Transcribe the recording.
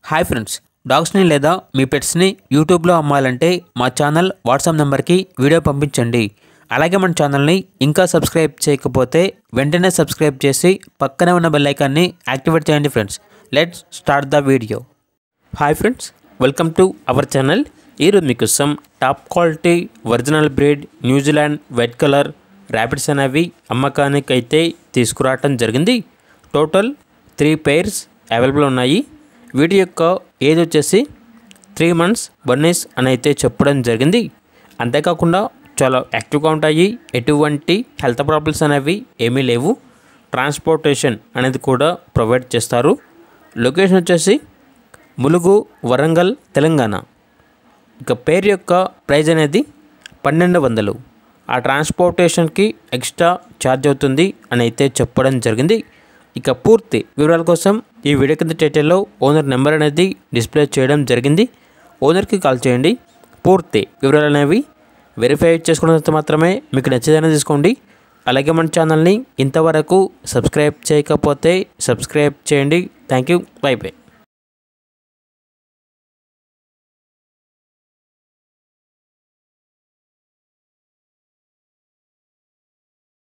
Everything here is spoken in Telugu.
హాయ్ ఫ్రెండ్స్, డాగ్స్ని లేదా మీ పెట్స్ని యూట్యూబ్లో అమ్మాలంటే మా ఛానల్ వాట్సాప్ నెంబర్కి వీడియో పంపించండి. అలాగే మన ఛానల్ని ఇంకా సబ్స్క్రైబ్ చేయకపోతే వెంటనే సబ్స్క్రైబ్ చేసి పక్కనే ఉన్న బెల్ ఐకాన్ని యాక్టివేట్ చేయండి. Friends, let's start the video. Hi friends, welcome to our channel. ఈరోజు మీకోసం top quality original breed New Zealand white colour rabbits అనేవి అమ్మకానికి అయితే తీసుకురావటం జరిగింది. టోటల్ 3 pairs అవైలబుల్ ఉన్నాయి. వీటి యొక్క ఏజ్ వచ్చేసి 3 months 1 year అని అయితే చెప్పడం జరిగింది. అంతేకాకుండా చాలా యాక్టివ్గా ఉంటాయి. ఎటువంటి హెల్త్ ప్రాబ్లమ్స్ అనేవి ఏమీ లేవు. ట్రాన్స్పోర్టేషన్ అనేది కూడా ప్రొవైడ్ చేస్తారు. లొకేషన్ వచ్చేసి ములుగు, వరంగల్, తెలంగాణ. ఇక పేరు యొక్క ప్రైస్ అనేది 1200. ఆ ట్రాన్స్పోర్టేషన్కి ఎక్స్ట్రా ఛార్జ్ అవుతుంది అని అయితే చెప్పడం జరిగింది. ఇక పూర్తి వివరాల కోసం ఈ వీడియో కింద టైటిల్లో ఓనర్ నెంబర్ అనేది డిస్ప్లే చేయడం జరిగింది. ఓనర్కి కాల్ చేయండి. పూర్తి వివరాలు అనేవి వెరిఫై చేసుకున్నంత మాత్రమే మీకు నచ్చేదైనా తీసుకోండి. అలాగే మన ఛానల్ని ఇంతవరకు సబ్స్క్రైబ్ చేయకపోతే సబ్స్క్రైబ్ చేయండి. Thank you. By by.